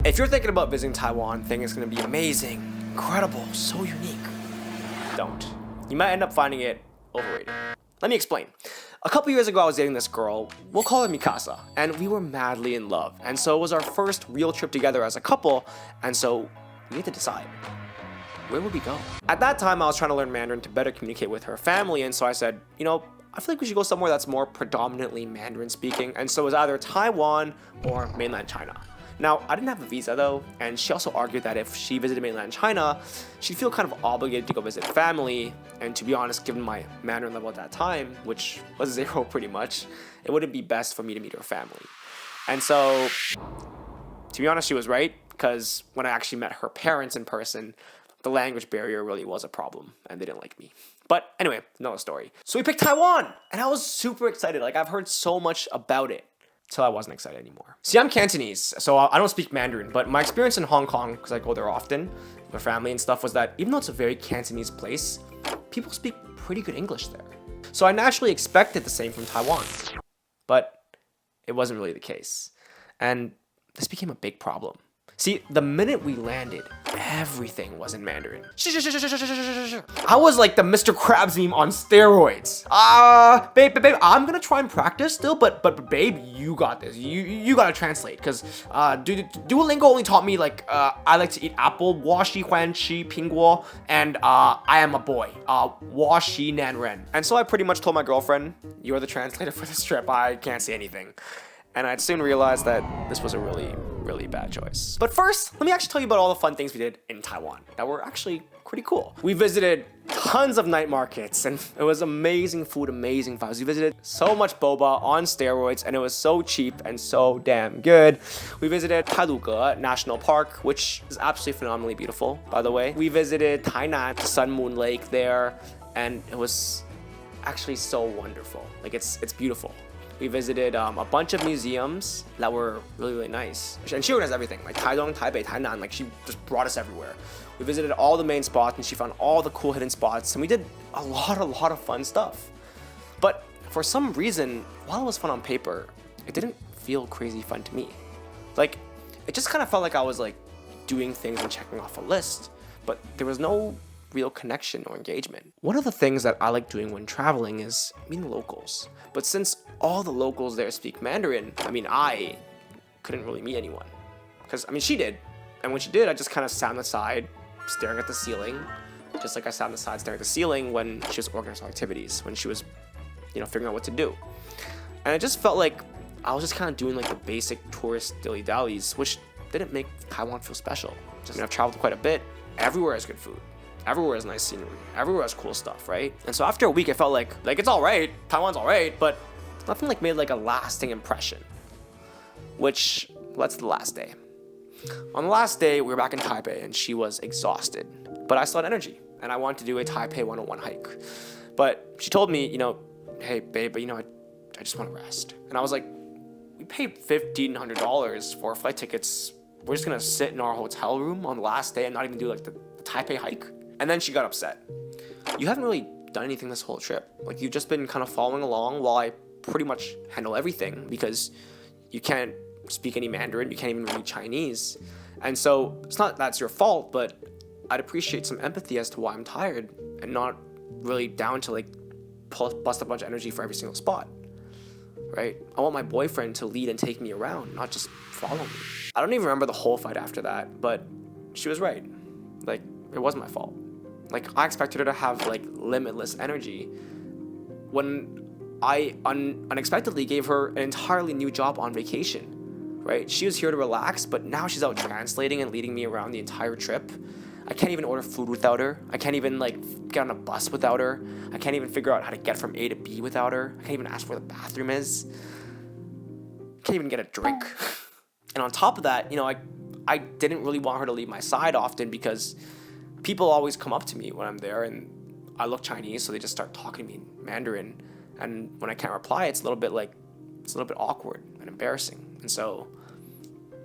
If you're thinking about visiting Taiwan, think it's going to be amazing, incredible, so unique, don't. You might end up finding it overrated. Let me explain. A couple years ago, I was dating this girl, we'll call her Mikasa, and we were madly in love. And so it was our first real trip together as a couple, and so we had to decide, where would we go? At that time, I was trying to learn Mandarin to better communicate with her family, and so I said, I feel like we should go somewhere that's more predominantly Mandarin speaking, and so it was either Taiwan or mainland China. Now, I didn't have a visa though, and she also argued that if she visited mainland China, she'd feel kind of obligated to go visit family, and to be honest, given my Mandarin level at that time, which was 0 pretty much, it wouldn't be best for me to meet her family. And so, to be honest, she was right, because when I actually met her parents in person, the language barrier really was a problem, and they didn't like me. But anyway, another story. So we picked Taiwan, and I was super excited. Like, I've heard so much about it, till I wasn't excited anymore. See, I'm Cantonese, so I don't speak Mandarin, but my experience in Hong Kong, because I go there often, with my family and stuff, was that even though it's a very Cantonese place, people speak pretty good English there. So I naturally expected the same from Taiwan, but it wasn't really the case. And this became a big problem. See, the minute we landed, everything was in Mandarin. I was like the Mr. Krabs meme on steroids. Babe, I'm gonna try and practice still, but babe, you got this. You gotta translate, because Duolingo only taught me like I like to eat apple, 我喜欢吃苹果, and I am a boy, 我喜难人. And so I pretty much told my girlfriend, you're the translator for this trip, I can't say anything. And I'd soon realized that this was a really bad choice. But first, let me actually tell you about all the fun things we did in Taiwan that were actually pretty cool. We visited tons of night markets, and it was amazing food, amazing vibes. We visited so much boba on steroids, and it was so cheap and so damn good. We visited Tailuge National Park, which is absolutely phenomenally beautiful, by the way. We visited Tainan, Sun Moon Lake there, and it was actually so wonderful. Like, it's beautiful. We visited a bunch of museums that were really nice. And she organized everything, like Taitung, Taipei, Tainan, like she just brought us everywhere. We visited all the main spots, and she found all the cool hidden spots, and we did a lot of fun stuff. But for some reason, while it was fun on paper, it didn't feel crazy fun to me. Like, it just kind of felt like I was like doing things and checking off a list, but there was no real connection or engagement. One of the things that I like doing when traveling is meeting locals. But since all the locals there speak Mandarin, I couldn't really meet anyone. Because, she did. And when she did, I just kind of sat on the side, staring at the ceiling, just like I sat on the side staring at the ceiling when she was organizing activities, when she was, figuring out what to do. And it just felt like I was just kind of doing like the basic tourist dilly-dallies, which didn't make Taiwan feel special. I've traveled quite a bit. Everywhere has good food. Everywhere has nice scenery. Everywhere has cool stuff, right? And so after a week, I felt like it's all right. Taiwan's all right, but nothing like made like a lasting impression. Which led to the last day. On the last day, we were back in Taipei, and she was exhausted, but I still had energy, and I wanted to do a Taipei 101 hike. But she told me, hey babe, but I just want to rest. And I was like, we paid $1,500 for flight tickets. We're just gonna sit in our hotel room on the last day and not even do like the Taipei hike? And then she got upset. You haven't really done anything this whole trip. Like, you've just been kind of following along while I pretty much handle everything, because you can't speak any Mandarin, you can't even read Chinese. And so it's not that's your fault, but I'd appreciate some empathy as to why I'm tired and not really down to like bust a bunch of energy for every single spot, right? I want my boyfriend to lead and take me around, not just follow me. I don't even remember the whole fight after that, but she was right. Like, it wasn't my fault. Like, I expected her to have like limitless energy when I unexpectedly gave her an entirely new job on vacation, right? She was here to relax, but now she's out translating and leading me around the entire trip. I can't even order food without her. I can't even like get on a bus without her. I can't even figure out how to get from A to B without her. I can't even ask where the bathroom is. I can't even get a drink. And on top of that, I didn't really want her to leave my side often, because people always come up to me when I'm there and I look Chinese, so they just start talking to me in Mandarin. And when I can't reply, it's a little bit awkward and embarrassing. And so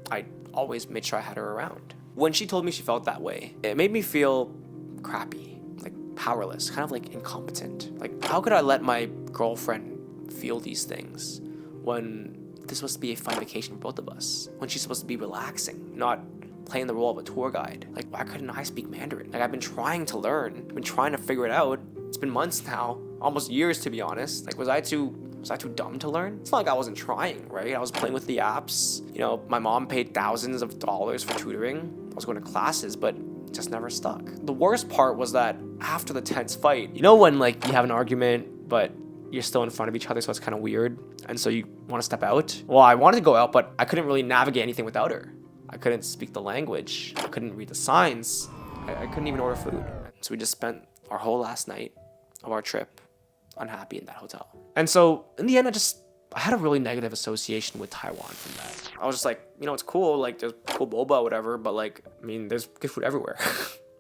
I always made sure I had her around. When she told me she felt that way, it made me feel crappy, like powerless, kind of like incompetent. Like, how could I let my girlfriend feel these things when this is supposed to be a fun vacation for both of us, when she's supposed to be relaxing, not playing the role of a tour guide. Like, why couldn't I speak Mandarin? Like, I've been trying to learn, I've been trying to figure it out. It's been months now, almost years to be honest. Like, was I too dumb to learn? It's not like I wasn't trying, right? I was playing with the apps. You know, my mom paid thousands of dollars for tutoring. I was going to classes, but it just never stuck. The worst part was that after the tense fight, you know when like you have an argument, but you're still in front of each other, so it's kind of weird, and so you want to step out? Well, I wanted to go out, but I couldn't really navigate anything without her. I couldn't speak the language. I couldn't read the signs. I couldn't even order food. So we just spent our whole last night of our trip unhappy in that hotel. And so in the end, I had a really negative association with Taiwan from that. I was just like, you know, it's cool, like there's cool boba, whatever, but like, I mean, there's good food everywhere,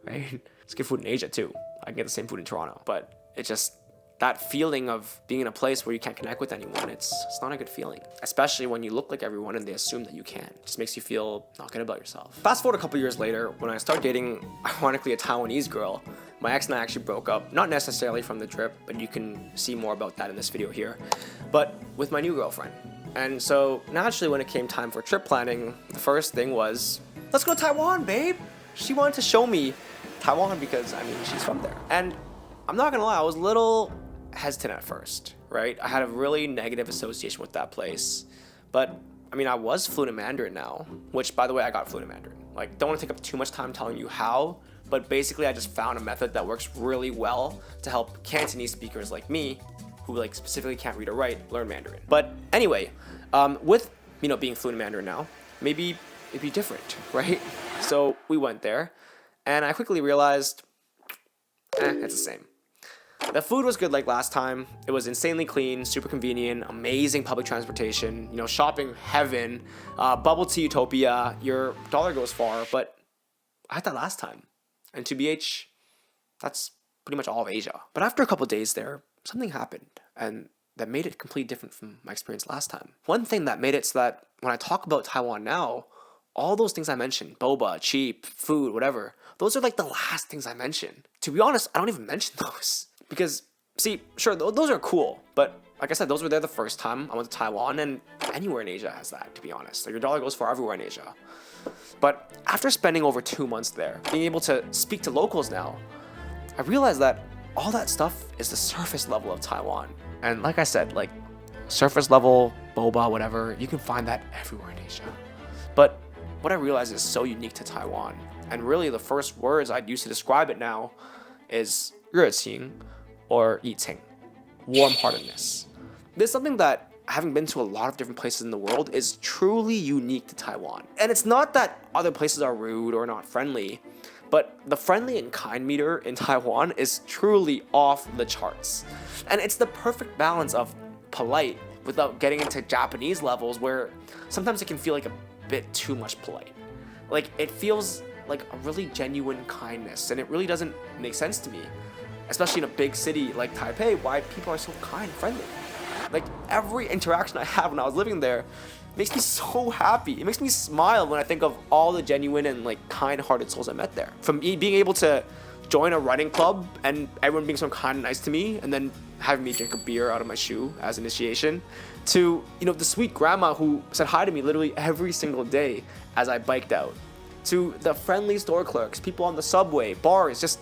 right? There's good food in Asia too. I can get the same food in Toronto, but it just, that feeling of being in a place where you can't connect with anyone, it's not a good feeling. Especially when you look like everyone and they assume that you can. It just makes you feel not good about yourself. Fast forward a couple years later, when I started dating, ironically, a Taiwanese girl, my ex and I actually broke up, not necessarily from the trip, but you can see more about that in this video here, but with my new girlfriend. And so naturally, when it came time for trip planning, the first thing was, let's go to Taiwan, babe. She wanted to show me Taiwan because, I mean, she's from there. And I'm not gonna lie, I was a little hesitant at first, right? I had a really negative association with that place. But, I mean, I was fluent in Mandarin now, which, by the way, I got fluent in Mandarin. Like, don't want to take up too much time telling you how, but basically I just found a method that works really well to help Cantonese speakers like me, who like specifically can't read or write, learn Mandarin. But anyway, with, you know, being fluent in Mandarin now, maybe it'd be different, right? So we went there, and I quickly realized, it's the same. The food was good like last time. It was insanely clean, super convenient, amazing public transportation, you know, shopping heaven, bubble tea utopia, your dollar goes far, but I had that last time. And to BH, that's pretty much all of Asia. But after a couple days there, something happened, and that made it completely different from my experience last time. One thing that made it so that when I talk about Taiwan now, all those things I mentioned, boba, cheap, food, whatever, those are like the last things I mention. To be honest, I don't even mention those. Because, see, sure, those are cool, but like I said, those were there the first time I went to Taiwan, and anywhere in Asia has that, to be honest. Like, your dollar goes far everywhere in Asia. But after spending over 2 months there, being able to speak to locals now, I realized that all that stuff is the surface level of Taiwan. And like I said, like, surface level, boba, whatever, you can find that everywhere in Asia. But what I realized is so unique to Taiwan, and really the first words I'd use to describe it now is 热情 or 热情, warm-heartedness. This is something that, having been to a lot of different places in the world, is truly unique to Taiwan. And it's not that other places are rude or not friendly, but the friendly and kind meter in Taiwan is truly off the charts. And it's the perfect balance of polite without getting into Japanese levels where sometimes it can feel like a bit too much polite. Like, it feels like a really genuine kindness, and it really doesn't make sense to me, especially in a big city like Taipei, why people are so kind and friendly. Like, every interaction I have when I was living there makes me so happy. It makes me smile when I think of all the genuine and like kind-hearted souls I met there. From being able to join a running club and everyone being so kind and nice to me, and then having me drink a beer out of my shoe as initiation, to, you know, the sweet grandma who said hi to me literally every single day as I biked out, to the friendly store clerks, people on the subway, bars, just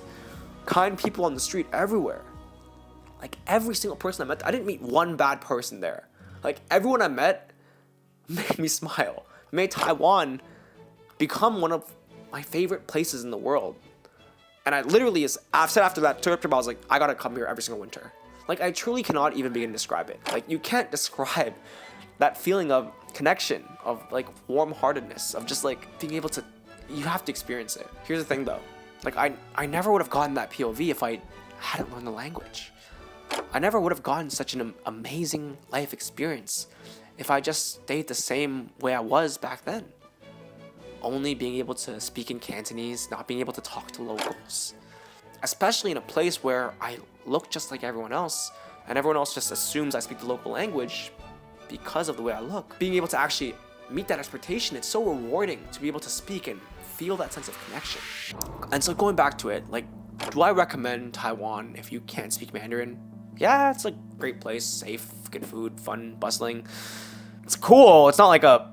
kind people on the street everywhere. Like, every single person I met, I didn't meet one bad person there. Like, everyone I met made me smile, made Taiwan become one of my favorite places in the world. And I literally, I've said after that trip, I was like, I gotta come here every single winter. Like, I truly cannot even begin to describe it. Like, you can't describe that feeling of connection, of like warm-heartedness, of just like being able to, you have to experience it. Here's the thing though, like I never would have gotten that POV if I hadn't learned the language. I never would have gotten such an amazing life experience if I just stayed the same way I was back then. Only being able to speak in Cantonese, not being able to talk to locals. Especially in a place where I look just like everyone else, and everyone else just assumes I speak the local language because of the way I look. Being able to actually meet that expectation, it's so rewarding to be able to speak and feel that sense of connection. And so going back to it, like, do I recommend Taiwan if you can't speak Mandarin? Yeah, it's a great place, safe, good food, fun, bustling. It's cool. It's not like a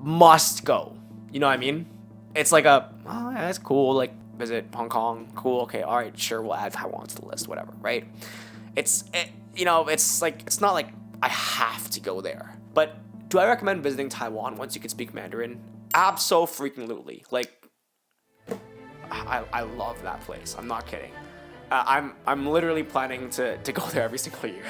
must go. You know what I mean? It's like a, oh, yeah, that's cool. Like, visit Hong Kong. Cool. Okay. All right. Sure. We'll add Taiwan to the list. Whatever. Right? You know, it's like, it's not like I have to go there. But do I recommend visiting Taiwan once you can speak Mandarin? Abso-freaking-lutely. Like, I love that place. I'm not kidding. I'm literally planning to go there every single year.